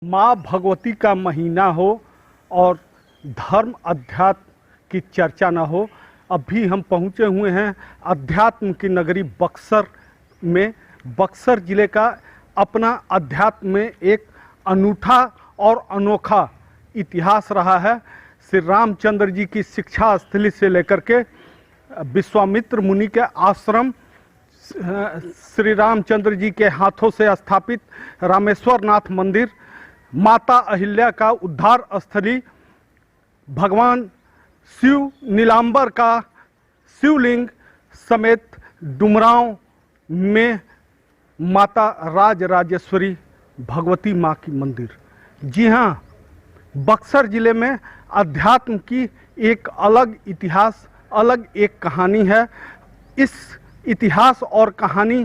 माँ भगवती का महीना हो और धर्म अध्यात्म की चर्चा न हो। अभी हम पहुँचे हुए हैं अध्यात्म की नगरी बक्सर में। बक्सर ज़िले का अपना अध्यात्म में एक अनूठा और अनोखा इतिहास रहा है। श्री रामचंद्र जी की शिक्षा स्थली से लेकर के विश्वामित्र मुनि के आश्रम, श्री रामचंद्र जी के हाथों से स्थापित रामेश्वर नाथ मंदिर, माता अहिल्या का उद्धार स्थली, भगवान शिव नीलांबर का शिवलिंग समेत डुमरांव में माता राजराजेश्वरी भगवती माँ की मंदिर। जी हाँ, बक्सर ज़िले में अध्यात्म की एक अलग इतिहास, अलग एक कहानी है। इस इतिहास और कहानी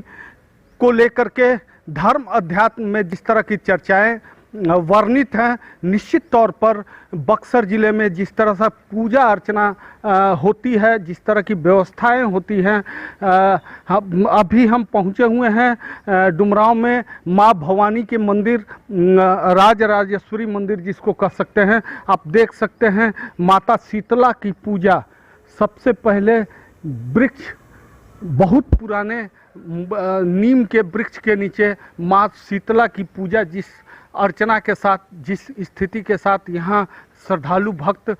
को लेकर के धर्म अध्यात्म में जिस तरह की चर्चाएं वर्णित हैं, निश्चित तौर पर बक्सर ज़िले में जिस तरह से पूजा अर्चना होती है, जिस तरह की व्यवस्थाएं होती हैं, अभी हम पहुंचे हुए हैं डुमरांव में माँ भवानी के मंदिर, राजराजेश्वरी मंदिर जिसको कह सकते हैं। आप देख सकते हैं माता शीतला की पूजा। सबसे पहले वृक्ष, बहुत पुराने नीम के वृक्ष के नीचे माँ शीतला की पूजा जिस अर्चना के साथ, जिस स्थिति के साथ यहाँ श्रद्धालु भक्त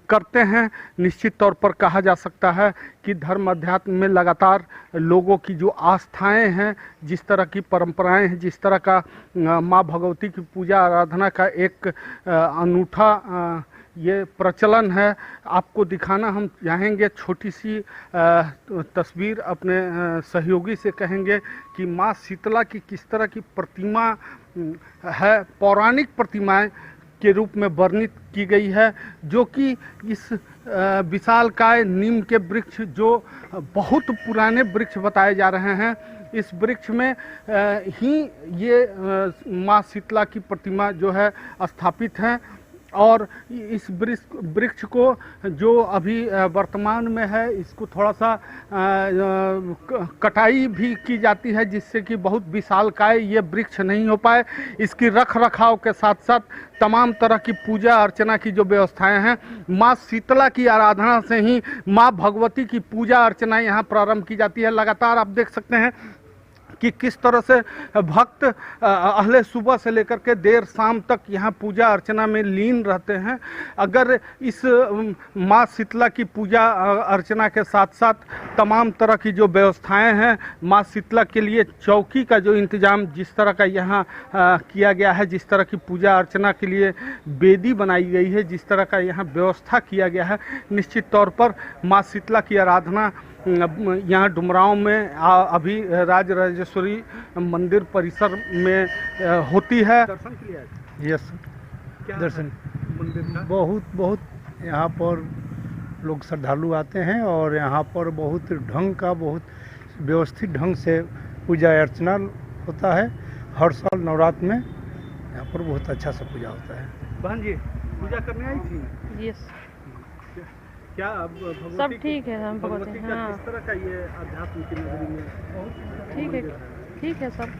करते हैं, निश्चित तौर पर कहा जा सकता है कि धर्म अध्यात्म में लगातार लोगों की जो आस्थाएं हैं, जिस तरह की परंपराएं हैं, जिस तरह का माँ भगवती की पूजा आराधना का एक अनूठा ये प्रचलन है। आपको दिखाना हम चाहेंगे छोटी सी तस्वीर। अपने सहयोगी से कहेंगे कि माँ शीतला की किस तरह की प्रतिमा है, पौराणिक प्रतिमाएं के रूप में वर्णित की गई है, जो कि इस विशालकाय नीम के वृक्ष, जो बहुत पुराने वृक्ष बताए जा रहे हैं, इस वृक्ष में ही ये माँ शीतला की प्रतिमा जो है स्थापित है। और इस वृक्ष को जो अभी वर्तमान में है, इसको थोड़ा सा कटाई भी की जाती है, जिससे कि बहुत विशालकाय ये वृक्ष नहीं हो पाए। इसकी रख रखाव के साथ साथ तमाम तरह की पूजा अर्चना की जो व्यवस्थाएं हैं, माँ शीतला की आराधना से ही माँ भगवती की पूजा अर्चना यहाँ प्रारंभ की जाती है। लगातार आप देख सकते हैं कि किस तरह से भक्त अहले सुबह से लेकर के देर शाम तक यहाँ पूजा अर्चना में लीन रहते हैं। अगर इस माँ शीतला की पूजा अर्चना के साथ साथ तमाम तरह की जो व्यवस्थाएं हैं, माँ शीतला के लिए चौकी का जो इंतज़ाम जिस तरह का यहाँ किया गया है, जिस तरह की पूजा अर्चना के लिए वेदी बनाई गई है, जिस तरह का यहाँ व्यवस्था किया गया है, निश्चित तौर पर माँ शीतला की आराधना यहाँ डुमरांव में अभी राजराजेश्वरी मंदिर परिसर में होती है। दर्शन के लिए यस, दर्शन मंदिर का बहुत यहाँ पर लोग श्रद्धालु आते हैं और यहाँ पर बहुत ढंग का, बहुत व्यवस्थित ढंग से पूजा अर्चना होता है। हर साल नवरात्र में यहाँ पर बहुत अच्छा से पूजा होता है। बहन जी पूजा करने आई थी? यस, क्या सब ठीक है। हम भगवती का हाँ, किस तरह का ये अध्यात्म की नगरी में ठीक है, ठीक है सब।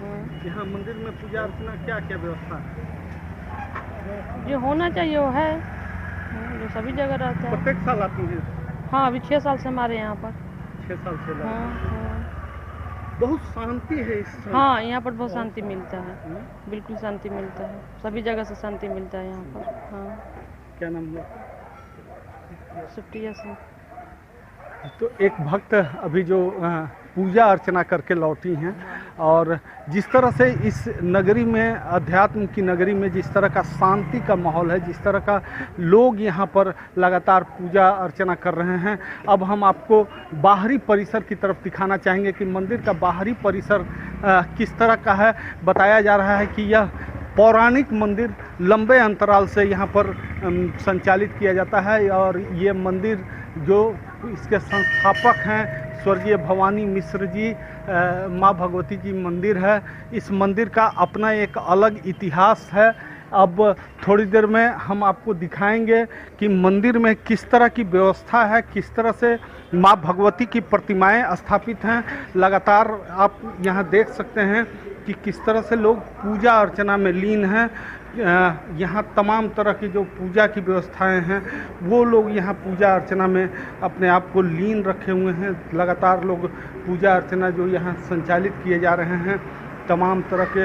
हाँ, यहाँ मंदिर में पूजा अर्चना क्या क्या व्यवस्था है? जो होना चाहिए वो है, जो सभी जगह रहता है। प्रत्येक साल आती है? हाँ, अभी 6 साल से हमारे यहाँ पर। 6 साल से लगा। हाँ, बहुत शांति है इस समय। हाँ, यहाँ पर बहुत शांति मिलता है, बिल्कुल शांति मिलता है। सभी जगह से शांति मिलता है यहाँ पर। हाँ, क्या नाम है? सुप्रिया सिंह। तो एक भक्त अभी जो पूजा अर्चना करके लौटी हैं, और जिस तरह से इस नगरी में, अध्यात्म की नगरी में जिस तरह का शांति का माहौल है, जिस तरह का लोग यहाँ पर लगातार पूजा अर्चना कर रहे हैं, अब हम आपको बाहरी परिसर की तरफ दिखाना चाहेंगे कि मंदिर का बाहरी परिसर किस तरह का है। बताया जा रहा है कि यह पौराणिक मंदिर लंबे अंतराल से यहाँ पर संचालित किया जाता है, और ये मंदिर जो इसके संस्थापक हैं स्वर्गीय भवानी मिश्र जी, माँ भगवती की मंदिर है। इस मंदिर का अपना एक अलग इतिहास है। अब थोड़ी देर में हम आपको दिखाएंगे कि मंदिर में किस तरह की व्यवस्था है, किस तरह से माँ भगवती की प्रतिमाएं स्थापित हैं। लगातार आप यहाँ देख सकते हैं कि किस तरह से लोग पूजा अर्चना में लीन हैं। यहाँ तमाम तरह की जो पूजा की व्यवस्थाएं हैं वो लोग यहाँ पूजा अर्चना में अपने आप को लीन रखे हुए हैं। लगातार लोग पूजा अर्चना जो यहाँ संचालित किए जा रहे हैं, तमाम तरह के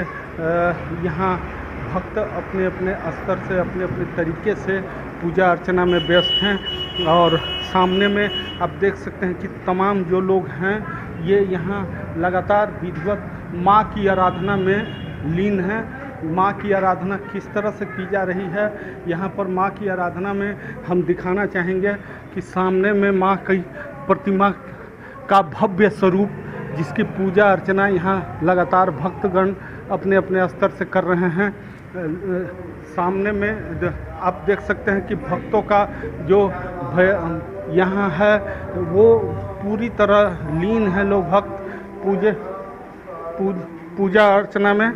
यहाँ भक्त अपने अपने स्तर से अपने अपने तरीके से पूजा अर्चना में व्यस्त हैं। और सामने में आप देख सकते हैं कि तमाम जो लोग हैं ये यहाँ लगातार विधिवत माँ की आराधना में लीन हैं। माँ की आराधना किस तरह से की जा रही है यहाँ पर माँ की आराधना में हम दिखाना चाहेंगे कि सामने में माँ की प्रतिमा का भव्य स्वरूप जिसकी पूजा अर्चना यहाँ लगातार भक्तगण अपने अपने स्तर से कर रहे हैं। सामने में आप देख सकते हैं कि भक्तों का जो यहाँ है वो पूरी तरह लीन है। लोग भक्त पूजा अर्चना में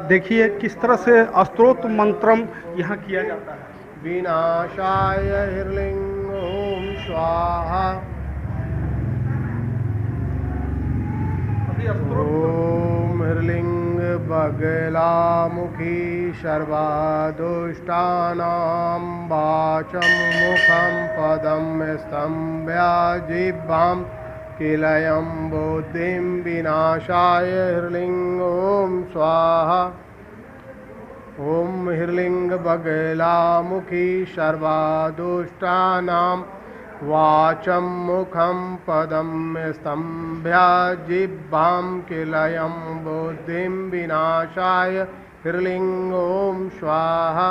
देखिए किस तरह से स्तोत्र मंत्रम यहाँ किया जाता है। विनाशाय हिरलिंग ओम स्वाहा ओम हिरलिंग बगलामुखी सर्वादुष्टानां वाचं मुखं पदं स्तम्भ्या जिह्वां किलयं बुद्धिं विनाशाय हिरलिंग ओम स्वाहा ओम हिरलिंग बगलामुखी सर्वादुष्टानां वाचं मुखं पदं स्तम्भ्या जिह्वां किलयं बुद्धिं विनाशाय हिरलिंग ओम स्वाहा।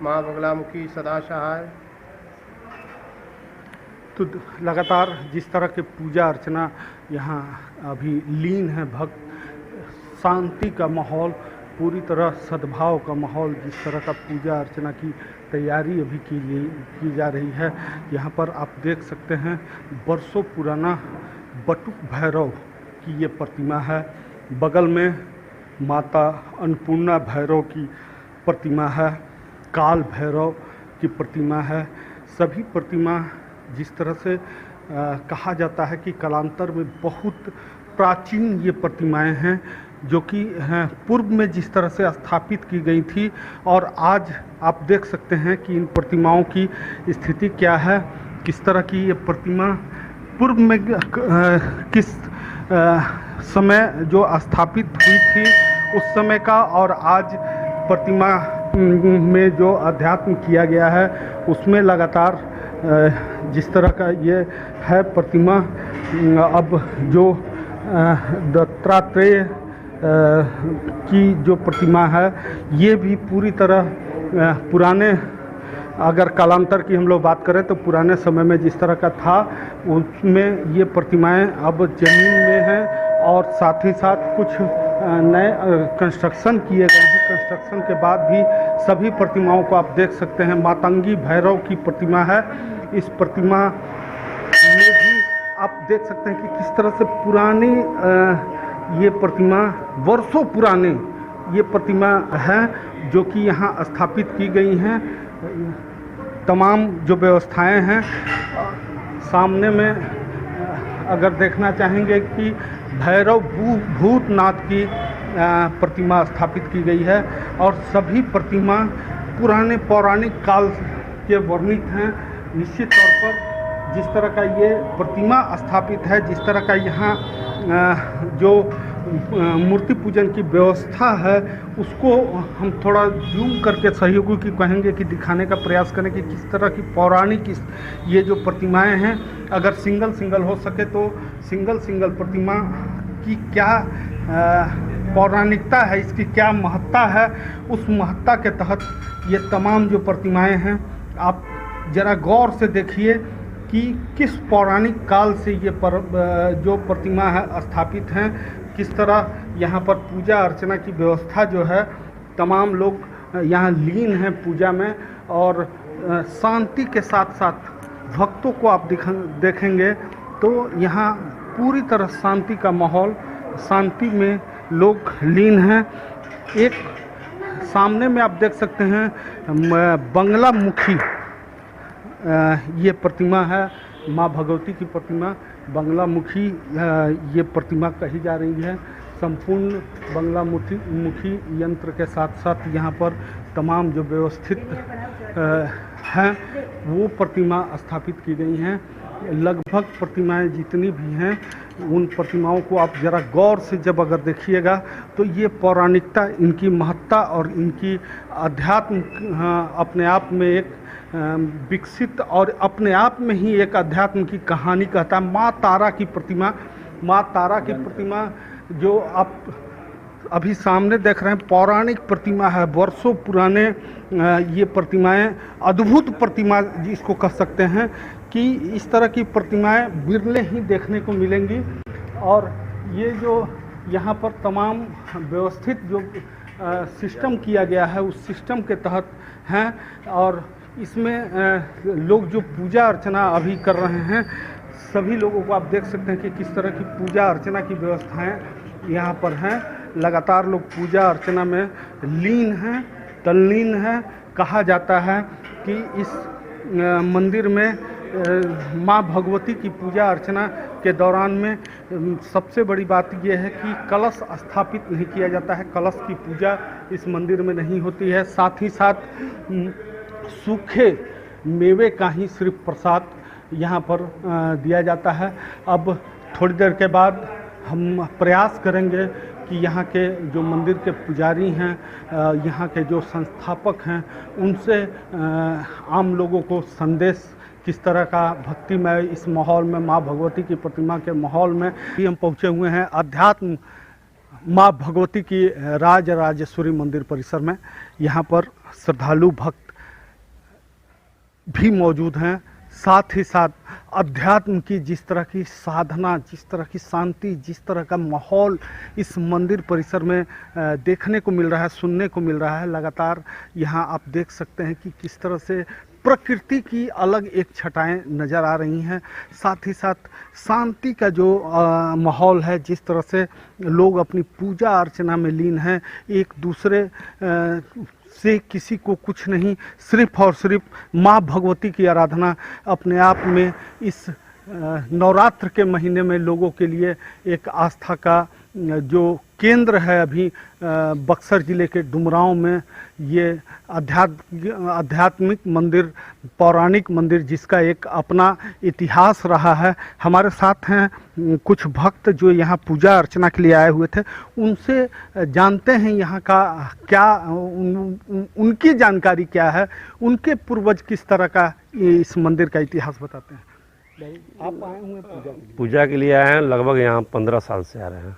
माँ बगलामुखी सदा सहाय। तो लगातार जिस तरह के पूजा अर्चना यहाँ अभी लीन है भक्त, शांति का माहौल, पूरी तरह सद्भाव का माहौल, जिस तरह का पूजा अर्चना की तैयारी अभी की जा रही है। यहाँ पर आप देख सकते हैं बरसों पुराना बटुक भैरव की ये प्रतिमा है। बगल में माता अन्नपूर्णा भैरव की प्रतिमा है, काल भैरव की प्रतिमा है। सभी प्रतिमा जिस तरह से कहा जाता है कि कालांतर में बहुत प्राचीन ये प्रतिमाएं हैं जो कि पूर्व में जिस तरह से स्थापित की गई थी, और आज आप देख सकते हैं कि इन प्रतिमाओं की स्थिति क्या है, किस तरह की ये प्रतिमा पूर्व में किस समय जो स्थापित हुई थी उस समय का, और आज प्रतिमा में जो अध्यात्म किया गया है उसमें लगातार जिस तरह का ये है प्रतिमा। अब जो दत्तात्रेय की जो प्रतिमा है ये भी पूरी तरह पुराने, अगर कालांतर की हम लोग बात करें तो पुराने समय में जिस तरह का था उसमें ये प्रतिमाएं अब जमीन में हैं, और साथ ही साथ कुछ नए कंस्ट्रक्शन किए गए हैं। कंस्ट्रक्शन के बाद भी सभी प्रतिमाओं को आप देख सकते हैं। मातंगी भैरव की प्रतिमा है। इस प्रतिमा में भी आप देख सकते हैं कि किस तरह से पुरानी ये प्रतिमा, वर्षों पुराने ये प्रतिमा है जो कि यहाँ स्थापित की गई हैं। तमाम जो व्यवस्थाएं हैं सामने में अगर देखना चाहेंगे कि भैरव भूतनाथ की प्रतिमा स्थापित की गई है, और सभी प्रतिमा पुराने पौराणिक काल के वर्णित हैं। निश्चित तौर पर जिस तरह का ये प्रतिमा स्थापित है, जिस तरह का यहाँ जो मूर्ति पूजन की व्यवस्था है उसको हम थोड़ा जूम करके सहयोगी की कहेंगे कि दिखाने का प्रयास करें कि किस तरह की पौराणिक ये जो प्रतिमाएं हैं, अगर सिंगल हो सके तो सिंगल प्रतिमा की क्या पौराणिकता है, इसकी क्या महत्ता है, उस महत्ता के तहत ये तमाम जो प्रतिमाएं हैं आप ज़रा गौर से देखिए कि किस पौराणिक काल से ये जो प्रतिमा है स्थापित हैं, किस तरह यहाँ पर पूजा अर्चना की व्यवस्था जो है, तमाम लोग यहाँ लीन हैं पूजा में, और शांति के साथ साथ भक्तों को आप देखेंगे तो यहाँ पूरी तरह शांति का माहौल, शांति में लोग लीन हैं। एक सामने में आप देख सकते हैं बंगला मुखी ये प्रतिमा है, माँ भगवती की प्रतिमा बंगला मुखी ये प्रतिमा कही जा रही है। संपूर्ण बंगला मुखी यंत्र के साथ साथ यहाँ पर तमाम जो व्यवस्थित हैं वो प्रतिमा स्थापित की गई हैं। लगभग प्रतिमाएं जितनी भी हैं उन प्रतिमाओं को आप ज़रा गौर से जब अगर देखिएगा तो ये पौराणिकता, इनकी महत्ता और इनकी अध्यात्म अपने आप में एक विकसित और अपने आप में ही एक अध्यात्म की कहानी कहता है। माँ तारा की प्रतिमा जो आप अभी सामने देख रहे हैं पौराणिक प्रतिमा है, वर्षों पुराने ये प्रतिमाएं, अद्भुत प्रतिमा जिसको कह सकते हैं कि इस तरह की प्रतिमाएं बिरले ही देखने को मिलेंगी। और ये जो यहाँ पर तमाम व्यवस्थित जो सिस्टम किया गया है उस सिस्टम के तहत हैं और इसमें लोग जो पूजा अर्चना अभी कर रहे हैं सभी लोगों को आप देख सकते हैं कि किस तरह की पूजा अर्चना की व्यवस्थाएं यहाँ पर हैं। लगातार लोग पूजा अर्चना में लीन हैं, तल्लीन हैं। कहा जाता है कि इस मंदिर में माँ भगवती की पूजा अर्चना के दौरान में सबसे बड़ी बात यह है कि कलश स्थापित नहीं किया जाता है, कलश की पूजा इस मंदिर में नहीं होती है। साथ ही साथ सूखे मेवे का ही सिर्फ प्रसाद यहाँ पर दिया जाता है। अब थोड़ी देर के बाद हम प्रयास करेंगे कि यहाँ के जो मंदिर के पुजारी हैं, यहाँ के जो संस्थापक हैं, उनसे आम लोगों को संदेश किस तरह का भक्तिमय इस माहौल में, माँ भगवती की प्रतिमा के माहौल में भी हम पहुँचे हुए हैं अध्यात्म माँ भगवती की राजराजेश्वरी मंदिर परिसर में। यहाँ पर श्रद्धालु भक्त भी मौजूद हैं। साथ ही साथ अध्यात्म की जिस तरह की साधना, जिस तरह की शांति, जिस तरह का माहौल इस मंदिर परिसर में देखने को मिल रहा है, सुनने को मिल रहा है। लगातार यहाँ आप देख सकते हैं कि किस तरह से प्रकृति की अलग एक छटाएं नज़र आ रही हैं। साथ ही साथ शांति का जो माहौल है, जिस तरह से लोग अपनी पूजा अर्चना में लीन हैं, एक दूसरे से किसी को कुछ नहीं, सिर्फ और सिर्फ माँ भगवती की आराधना अपने आप में इस नवरात्र के महीने में लोगों के लिए एक आस्था का जो केंद्र है। अभी बक्सर ज़िले के डुमरांव में ये आध्यात्मिक मंदिर, पौराणिक मंदिर जिसका एक अपना इतिहास रहा है। हमारे साथ हैं कुछ भक्त जो यहाँ पूजा अर्चना के लिए आए हुए थे, उनसे जानते हैं यहाँ का क्या उनकी जानकारी क्या है, उनके पूर्वज किस तरह का इस मंदिर का इतिहास बताते हैं। आप आए हुए पूजा के लिए आए हैं, लगभग यहाँ 15 साल से आ रहे हैं।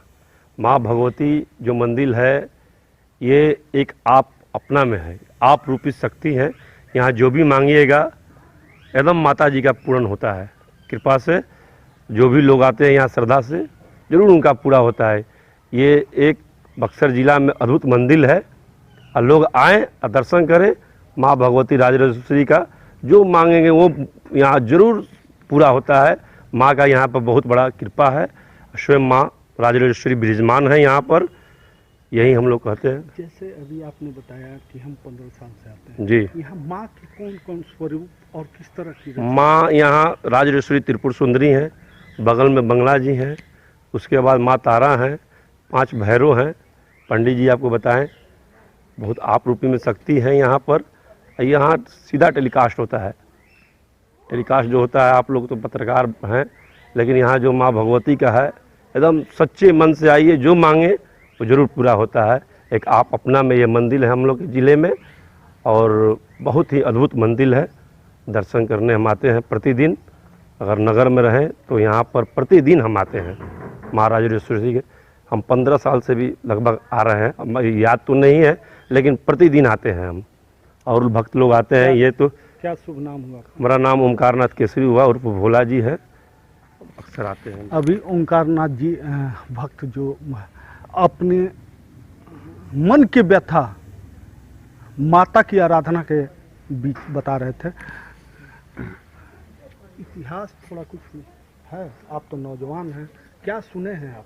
माँ भगवती जो मंदिर है ये एक आप अपना में है, आप रूपी शक्ति है। यहाँ जो भी मांगिएगा एकदम माता जी का पूर्ण होता है। कृपा से जो भी लोग आते हैं यहाँ श्रद्धा से जरूर उनका पूरा होता है। ये एक बक्सर जिला में अद्भुत मंदिर है और लोग आएँ और दर्शन करें। माँ भगवती राजराजेश्वरी का जो मांगेंगे वो यहाँ जरूर पूरा होता है। माँ का यहाँ पर बहुत बड़ा कृपा है। स्वयं माँ राजराजेश्वरी विराजमान है यहाँ पर, यही हम लोग कहते हैं। जैसे अभी आपने बताया कि हम 15 साल से आते हैं जी, यहाँ माँ के कौन कौन स्वरूप और किस तरह की? माँ यहाँ राजराजेश्वरी त्रिपुर सुंदरी हैं, बगल में बंगला जी हैं, उसके बाद माँ तारा हैं, 5 भैरव हैं। पंडित जी आपको बताएं बहुत आप रूपी में शक्ति है यहाँ पर। यहाँ सीधा टेलीकास्ट होता है। टेलीकास्ट जो होता है, आप लोग तो पत्रकार हैं, लेकिन यहाँ जो माँ भगवती का है एकदम सच्चे मन से आइए, जो मांगे वो जरूर पूरा होता है। एक आप अपना में ये मंदिर है हम लोग के ज़िले में और बहुत ही अद्भुत मंदिर है। दर्शन करने हम आते हैं प्रतिदिन। अगर नगर में रहें तो यहाँ पर प्रतिदिन हम आते हैं माँ राजराजेश्वरी के। हम 15 साल से भी लगभग आ रहे हैं, हमारी याद तो नहीं है लेकिन प्रतिदिन आते हैं हम और भक्त लोग आते हैं। ये तो क्या शुभ नाम हुआ? हमारा नाम ओमकारनाथ केसरी हुआ उर्फ भोला जी है, अक्सर आते हैं। अभी ओमकारनाथ जी भक्त जो अपने मन के व्यथा माता की आराधना के बीच बता रहे थे। इतिहास थोड़ा कुछ है, आप तो नौजवान हैं, क्या सुने हैं आप?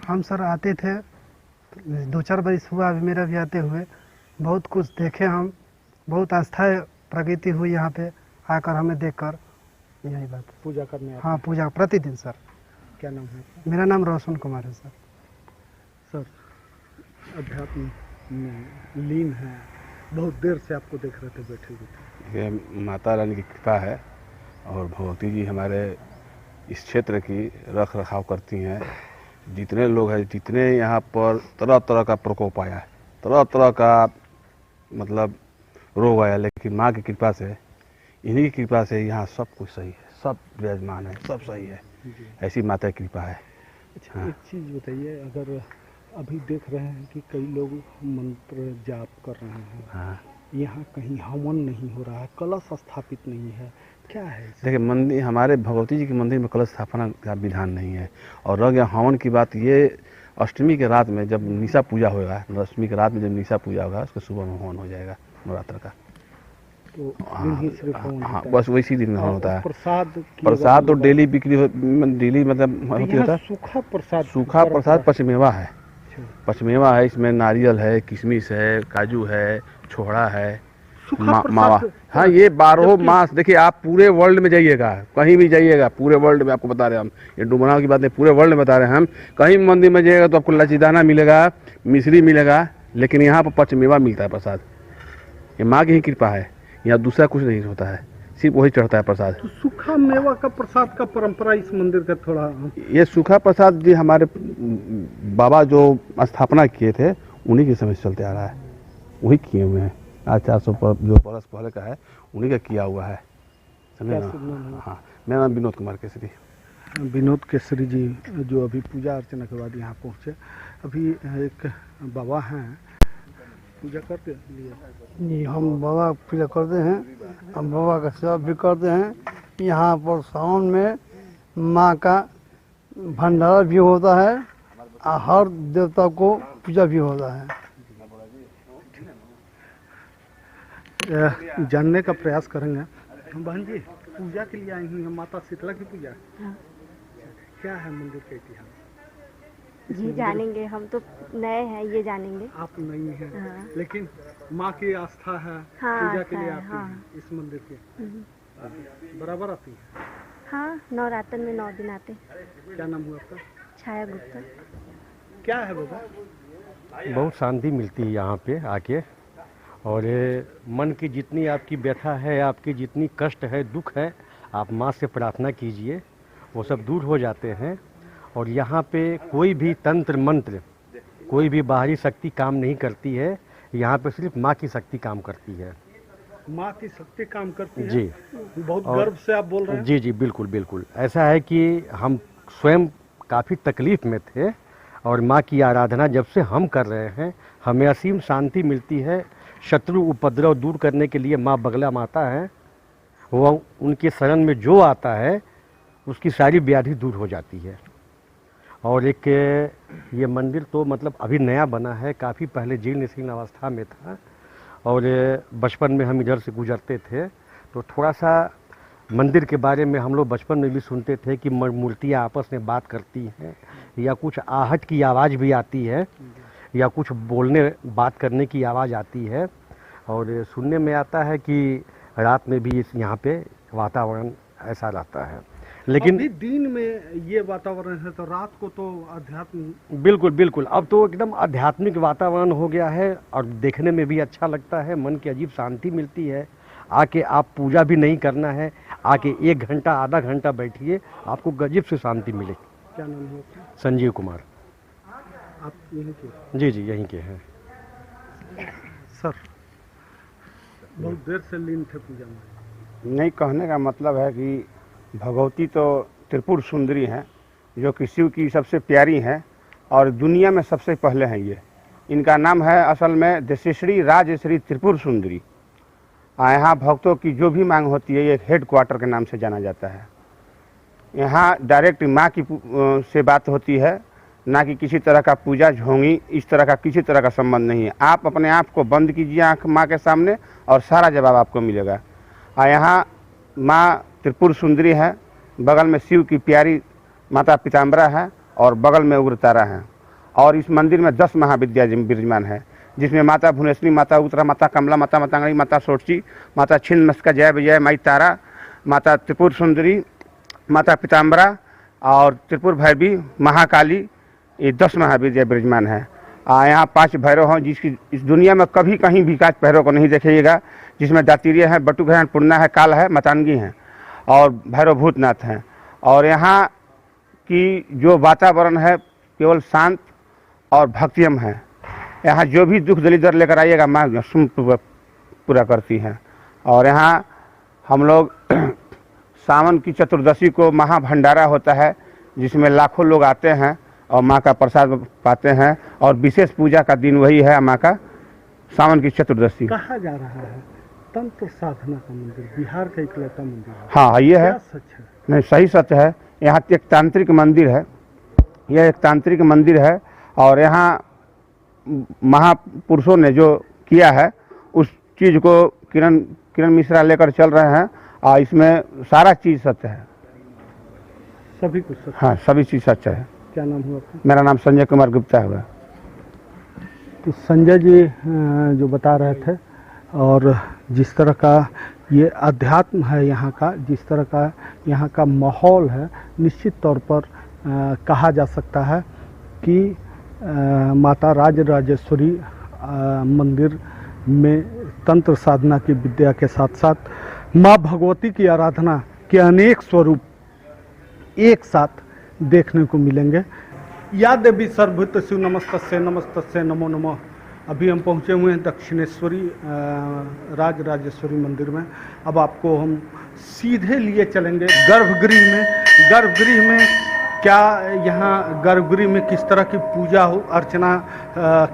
हम सर आते थे 2-4 बरस हुआ अभी मेरा भी आते हुए, बहुत कुछ देखे हम, बहुत आस्था प्रगति हुई यहाँ पे आकर हमें देखकर। यही बात पूजा करने आते? हाँ, पूजा प्रतिदिन सर। क्या नाम है? मेरा नाम रोशन कुमार है सर। अध्यात्म में लीन हैं, बहुत देर से आपको देख रहे थे बैठे हुए थे। ये माता रानी की कृपा है और भगवती जी हमारे इस क्षेत्र की रख रखाव करती हैं। जितने लोग हैं, जितने यहाँ पर तरह तरह का प्रकोप आया है, तरह तरह का मतलब रोग आया, लेकिन माँ की कृपा से, इन्हीं की कृपा से यहाँ सब कुछ सही है, सब विराजमान है, सब सही है। ऐसी माता की कृपा है। अच्छा, एक चीज़ बताइए, अगर अभी देख रहे हैं कि कई लोग मंत्र जाप कर रहे हैं, हाँ, यहाँ कहीं हवन नहीं हो रहा है, कलश स्थापित नहीं है, क्या है इसमें? देखिए मंदिर, हमारे भगवती जी के मंदिर में कलश स्थापना का विधान नहीं है। और रह गया हवन की बात, ये अष्टमी के रात में जब निशा पूजा होगा, अष्टमी के रात में जब निशा पूजा होगा, उसके सुबह में हवन हो जाएगा नवरात्र का। तो दिन ही सिर्फ हवन हाँ, होता है। बस वैसी दिन में हवन होता है। प्रसाद की प्रसाद तो अगर डेली बिक्री डेली मतलब तो होती यहाँ होता है। सूखा प्रसाद, सूखा प्रसाद पचमेवा है, अच्छा, पचमेवा है, इसमें नारियल है, किशमिश है, काजू है, छोड़ा है, सूखा मावा। प्रसाद। हाँ, ये 12 मास, देखिए आप पूरे वर्ल्ड में जाइएगा, कहीं भी जाइएगा, पूरे वर्ल्ड में आपको बता रहे हैं हम, ये डुमराव की बात नहीं, पूरे वर्ल्ड में बता रहे हैं हम। कहीं भी मंदिर में जाइएगा तो आपको लचीदाना मिलेगा, मिश्री मिलेगा, लेकिन यहाँ पर पचमेवा मिलता है प्रसाद। ये माँ की ही कृपा है, यहाँ दूसरा कुछ नहीं होता है, सिर्फ वही चढ़ता है प्रसाद। तो सूखा मेवा का प्रसाद का परंपरा इस मंदिर का थोड़ा ये सूखा प्रसाद जी हमारे बाबा जो स्थापना किए थे, उन्हीं के समय से चलते आ रहा है, वही किए हुए हैं। आज 400 जो बरस पहले का है, उन्हीं का किया हुआ है, समझे क्या ना? शुभ नाम है? हाँ, मेरा नाम विनोद कुमार केसरी। विनोद केसरी जी जो अभी पूजा अर्चना के बाद यहाँ पहुँचे, अभी एक बाबा हैं, पूजा करते लिए जी, हम बाबा पूजा करते हैं, हम बाबा का सेवा भी करते हैं। यहाँ पर सावन में माँ का भंडारा भी होता है और हर देवता को पूजा भी होता है। जानने का प्रयास करेंगे। बहन जी, पूजा के लिए आई हुई हैं, माता शीतला की पूजा। क्या है मंदिर का इतिहास? जी जानेंगे, हम तो नए हैं, ये जानेंगे। आप नहीं हैं, हाँ। लेकिन माँ की आस्था है, हाँ, पूजा के लिए आस्था है, आती हाँ। हैं इस मंदिर के, बराबर आती हैं। हाँ, नवरात्र में 9 दिन आते। क्या नाम हुआ आपका? छाया गुप्ता। क्या है बाबा? बहुत शांति मिलती है यहाँ पे आके, और मन की जितनी आपकी व्यथा है, आपकी जितनी कष्ट है, दुख है, आप माँ से प्रार्थना कीजिए, वो सब दूर हो जाते हैं। और यहाँ पे कोई भी तंत्र मंत्र, कोई भी बाहरी शक्ति काम नहीं करती है, यहाँ पे सिर्फ माँ की शक्ति काम करती है। माँ की शक्ति काम करती है? जी, बहुत गर्व से आप बोल रहे हैं। जी जी, बिल्कुल बिल्कुल। ऐसा है कि हम स्वयं काफ़ी तकलीफ में थे, और माँ की आराधना जब से हम कर रहे हैं, हमें असीम शांति मिलती है। शत्रु उपद्रव दूर करने के लिए माँ बगला माता है, वो उनके शरण में जो आता है उसकी सारी व्याधि दूर हो जाती है। और एक ये मंदिर तो मतलब अभी नया बना है, काफ़ी पहले जीर्ण शीर्ण अवस्था में था, और बचपन में हम इधर से गुजरते थे, तो थोड़ा सा मंदिर के बारे में हम लोग बचपन में भी सुनते थे कि मूर्तियाँ आपस में बात करती हैं, या कुछ आहट की आवाज़ भी आती है, या कुछ बोलने बात करने की आवाज़ आती है। और सुनने में आता है कि रात में भी इस यहाँ पे वातावरण ऐसा रहता है। लेकिन अभी दिन में ये वातावरण है, तो रात को तो अध्यात्म। बिल्कुल बिल्कुल, अब तो एकदम आध्यात्मिक वातावरण हो गया है, और देखने में भी अच्छा लगता है, मन की अजीब शांति मिलती है। आके आप पूजा भी नहीं करना है, आके 1 घंटा आधा घंटा बैठिए, आपको गजब से शांति मिलेगी। क्या नाम है आपका? संजीव कुमार। आप यहीं के? जी जी, यहीं के हैं। सर, बहुत देर से लीन थे पूजा में। नहीं, कहने का मतलब है कि भगवती तो त्रिपुर सुंदरी हैं, जो कि शिव की सबसे प्यारी हैं, और दुनिया में सबसे पहले हैं ये। इनका नाम है असल में देशश्री राजश्री त्रिपुर सुंदरी। यहाँ भक्तों की जो भी मांग होती है, ये हेड क्वार्टर के नाम से जाना जाता है। यहाँ डायरेक्ट माँ की से बात होती है, ना कि किसी तरह का पूजा झोंगी, इस तरह का किसी तरह का संबंध नहीं है। आप अपने आप को बंद कीजिए आँख माँ के सामने, और सारा जवाब आपको मिलेगा। यहाँ माँ त्रिपुर सुंदरी है, बगल में शिव की प्यारी माता पीताम्बरा है, और बगल में उग्रतारा है। और इस मंदिर में 10 महाविद्या विराजमान है, जिसमें माता भुवनेश्वरी, माता उत्तरा, माता कमला, माता मतंगड़ी, माता सोटची, माता छिन्नमस्तिका, जय विजय, माई तारा, माता त्रिपुर सुंदरी, माता पीताम्बरा और त्रिपुर भैरवी, महाकाली, ये 10 महाविद्या विराजमान है। यहाँ 5 भैरव हैं जिसकी इस दुनिया में कभी कहीं भी 5 भैरव को नहीं देखिएगा, जिसमें दातिरिय है, बटुक है, पूर्णा है, काल है, मतानगी हैं और भैरव भूतनाथ हैं। और यहाँ की जो वातावरण है केवल शांत और भक्तियम है। यहाँ जो भी दुख दलिदर लेकर आइएगा माँ सुन पूरा करती हैं। और यहाँ हम लोग सावन की चतुर्दशी को महाभंडारा होता है जिसमें लाखों लोग आते हैं और माँ का प्रसाद पाते हैं। और विशेष पूजा का दिन वही है माँ का सावन की चतुर्दशी। कहा जा रहा है तंत्र साधना का मंदिर बिहार का इकलौता मंदिर है। हाँ ये है, सच है? नहीं सही सत्य है। यहाँ एक तांत्रिक मंदिर है, यह एक तांत्रिक मंदिर है और यहाँ महापुरुषों ने जो किया है उस चीज़ को किरण मिश्रा लेकर चल रहे हैं और इसमें सारा चीज़ सत्य है, सभी कुछ सत्य। हाँ सभी चीज़ सच्चा है। क्या नाम हुआ आपका? मेरा नाम संजय कुमार गुप्ता हुआ। तो संजय जी जो बता रहे थे और जिस तरह का ये अध्यात्म है यहाँ का, जिस तरह का यहाँ का माहौल है, निश्चित तौर पर कहा जा सकता है कि माता राजराजेश्वरी मंदिर में तंत्र साधना की विद्या के साथ साथ माँ भगवती की आराधना के अनेक स्वरूप एक साथ देखने को मिलेंगे। या देवी सर्वभूतेषु नमस्तस्यै नमस्तस्यै नमो नमः। अभी हम पहुँचे हुए हैं दक्षिणेश्वरी राजराजेश्वरी मंदिर में। अब आपको हम सीधे लिए चलेंगे गर्भगृह में। गर्भगृह में क्या यहाँ गर्भगृह में किस तरह की पूजा अर्चना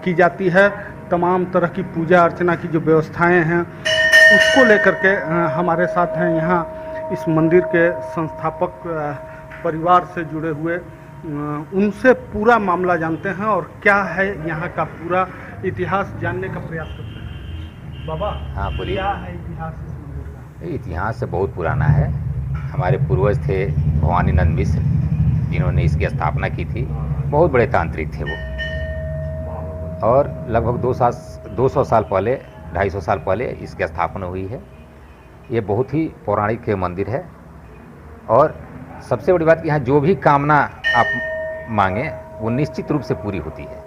की जाती है, तमाम तरह की पूजा अर्चना की जो व्यवस्थाएं हैं उसको लेकर के हमारे साथ हैं यहाँ इस मंदिर के संस्थापक परिवार से जुड़े हुए, उनसे पूरा मामला जानते हैं और क्या है यहाँ का पूरा इतिहास जानने का प्रयास करते हैं। बाबा हाँ बोलिए। क्या है इतिहास इस मंदिर का? इतिहास से बहुत पुराना है। हमारे पूर्वज थे भवानी नंद मिश्र जिन्होंने इसकी स्थापना की थी। बहुत बड़े तांत्रिक थे वो और लगभग 200 साल पहले 250 साल पहले इसकी स्थापना हुई है। ये बहुत ही पौराणिक मंदिर है और सबसे बड़ी बात कि यहाँ जो भी कामना आप मांगे वो निश्चित रूप से पूरी होती है।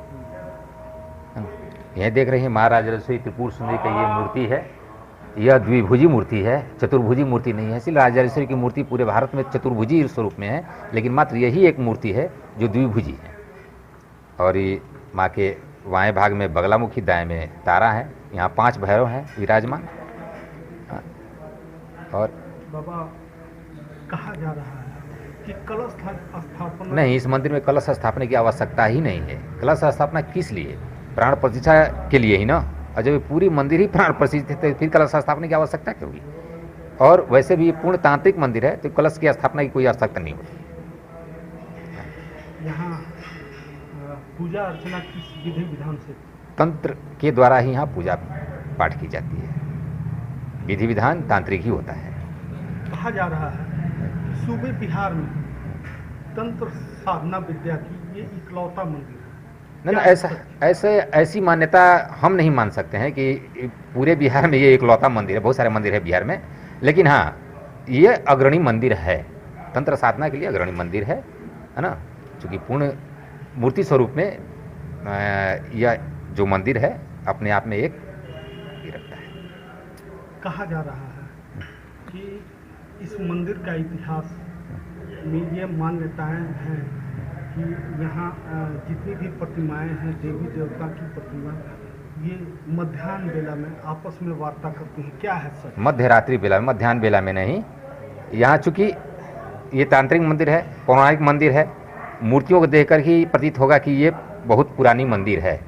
यह देख रहे हैं महाराजराजेश्वरी त्रिपुर सुंदरी का ये मूर्ति है। यह द्विभुजी मूर्ति है, चतुर्भुजी मूर्ति नहीं है। इसलिए राजराजेश्वरी की मूर्ति पूरे भारत में चतुर्भुजी स्वरूप में है, लेकिन मात्र यही एक मूर्ति है जो द्विभुजी है। और ये माँ के बाएं भाग में बगलामुखी, दाएं में तारा है। यहाँ 5 भैरव हैं विराजमान। और बाबा कहा जा रहा है कि कलश स्थापना नहीं, इस मंदिर में कलश स्थापना की आवश्यकता ही नहीं है। कलश स्थापना किस लिए? प्राण प्रतिष्ठा के लिए ही ना। और जब पूरी मंदिर ही प्राण प्रतिष्ठित है तो फिर कलश स्थापना की आवश्यकता क्यों होगी? और वैसे भी पूर्ण तांत्रिक मंदिर है तो कलश की स्थापना की कोई आवश्यकता नहीं होती। यहाँ पूजा अर्चना किस विधि विधान से? तंत्र के द्वारा ही यहाँ पूजा पाठ की जाती है। विधि विधान तांत्रिक ही होता है। कहा जा रहा है सूबे बिहार में तंत्र साधना विद्या की ये इकलौता मंदिर है। नहीं, ऐसी मान्यता हम नहीं मान सकते हैं कि पूरे बिहार में ये इकलौता मंदिर है। बहुत सारे मंदिर है बिहार में, लेकिन हाँ ये अग्रणी मंदिर है। तंत्र साधना के लिए अग्रणी मंदिर है ना। चूँकि पूर्ण मूर्ति स्वरूप में यह जो मंदिर है अपने आप में एक रखता है। कहा जा रहा है कि इस मंदिर का इतिहास में ये मान्यताएं हैं कि यहाँ जितनी भी प्रतिमाएं हैं देवी देवता की प्रतिमा, ये मध्याह्न बेला में आपस में वार्ता करती हैं। क्या है सर? मध्य रात्रि बेला में, मध्याह्न बेला में नहीं। यहाँ चूँकि ये तांत्रिक मंदिर है, पौराणिक मंदिर है, मूर्तियों को देखकर ही प्रतीत होगा कि ये बहुत पुरानी मंदिर है।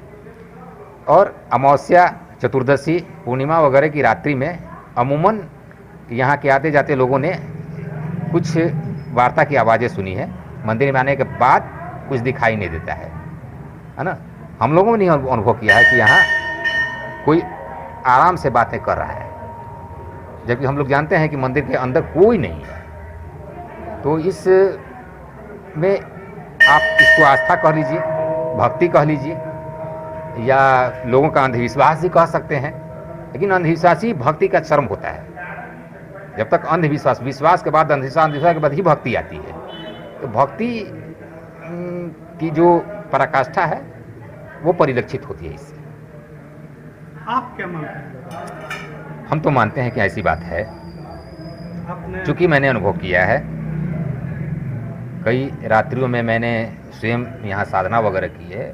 और अमावस्या, चतुर्दशी, पूर्णिमा वगैरह की रात्रि में अमूमन यहाँ के आते जाते लोगों ने कुछ वार्ता की आवाज़ें सुनी है। मंदिर में आने के बाद कुछ दिखाई नहीं देता है ना। हम लोगों ने अनुभव किया है कि यहाँ कोई आराम से बातें कर रहा है, जबकि हम लोग जानते हैं कि मंदिर के अंदर कोई नहीं है। तो इस में आप इसको आस्था कह लीजिए, भक्ति कह लीजिए, या लोगों का अंधविश्वास भी कह सकते हैं। लेकिन अंधविश्वास ही भक्ति का चरम होता है। जब तक अंधविश्वास, विश्वास के बाद अंधविश्वास, अंधविश्वास के बाद ही भक्ति आती है। तो भक्ति की जो पराकाष्ठा है वो परिलक्षित होती है इससे। आप क्या मानते हैं? हम तो मानते हैं कि ऐसी बात है, आपने चूँकि मैंने अनुभव किया है, कई रात्रियों में मैंने स्वयं यहाँ साधना वगैरह की है।